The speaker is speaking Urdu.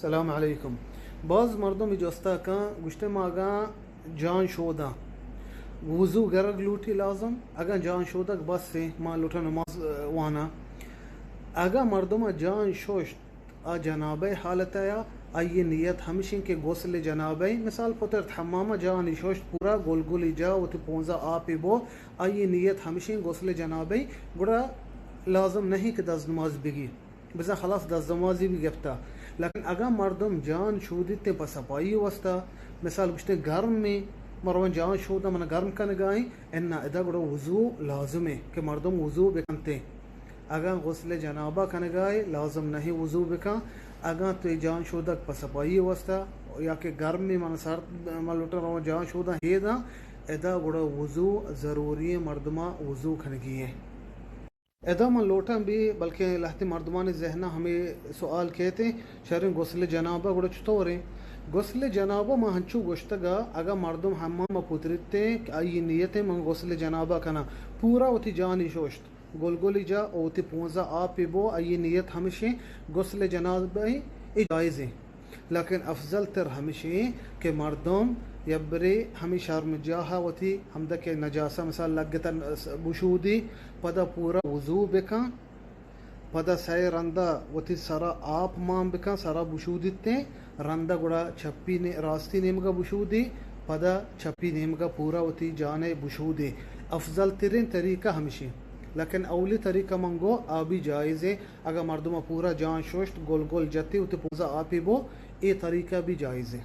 السلام علیکم. بعض مردم اجازتا کان گشت ماگا جان شودا وضو گرگ لوٹی لازم اگا جان شودک بس سے ما لوٹا نماز وانا اگا مردم جان شوشت جنابه حالت آیا آئی نیت ہمشن کے غسل جنابه مثال پتر حمامہ جان شوشت پورا گول گولی جا و تی پونزا آپی بو آئی نیت ہمشن غسل جنابه گڑا لازم نہیں کہ دز نماز بگی بزا خلاص دز نمازی بھی گفتا. لیکن اگر مردم جان شودتے پسپائی وستا مثال گشتے گرم میں مروان جان شودا من گرم کن گائیں انا ادا گڑا وضو لازم ہے کہ مردم وضو بکنتے. اگر غسل جنابہ کن گائے لازم نہیں وضو بکن. اگر تو جان شودک پسپائی وستا یا کہ گرم میں من سرد ملوٹا روان جان شودا ہے دا ادا گڑا وضو ضروری مردمہ وضو کھنگی ہے. ادا من لوٹا بھی بلکہ لہتی مردمان ذہنہ ہمیں سوال کہتے شرن غسل جنابہ گڑا چطور ہیں. غسل جنابہ ما ہنچو گوشتگا اگا مردم حمام پترتے آئی نیت من غسل جنابہ کنا پورا ہوتی جانی شوشت گول گولی جا اوتی پونزا آپی بو آئی نیت ہمشیں غسل جنابہ جائز ہیں. لیکن افضل تر ہمشیں کہ مردم یبری ہمیں شرم جاہا وتی ہمدہ کے نجاسہ مثال لگتا بشودی پدا پورا وضو بکن پدا سائے رندہ وتی سرا آپ مام بکن سرا بشودتے رندہ گڑا چھپی راستی نیمگا بشودی پدا چھپی نیمگا پورا وتی جانے بشودی افضل ترین طریقہ ہمشی. لیکن اولی طریقہ منگو آبی جائز ہے اگر مردمہ پورا جان شوشت گول گول جتی وتی پوزا آپی بو یہ طریقہ بھی جائز ہے.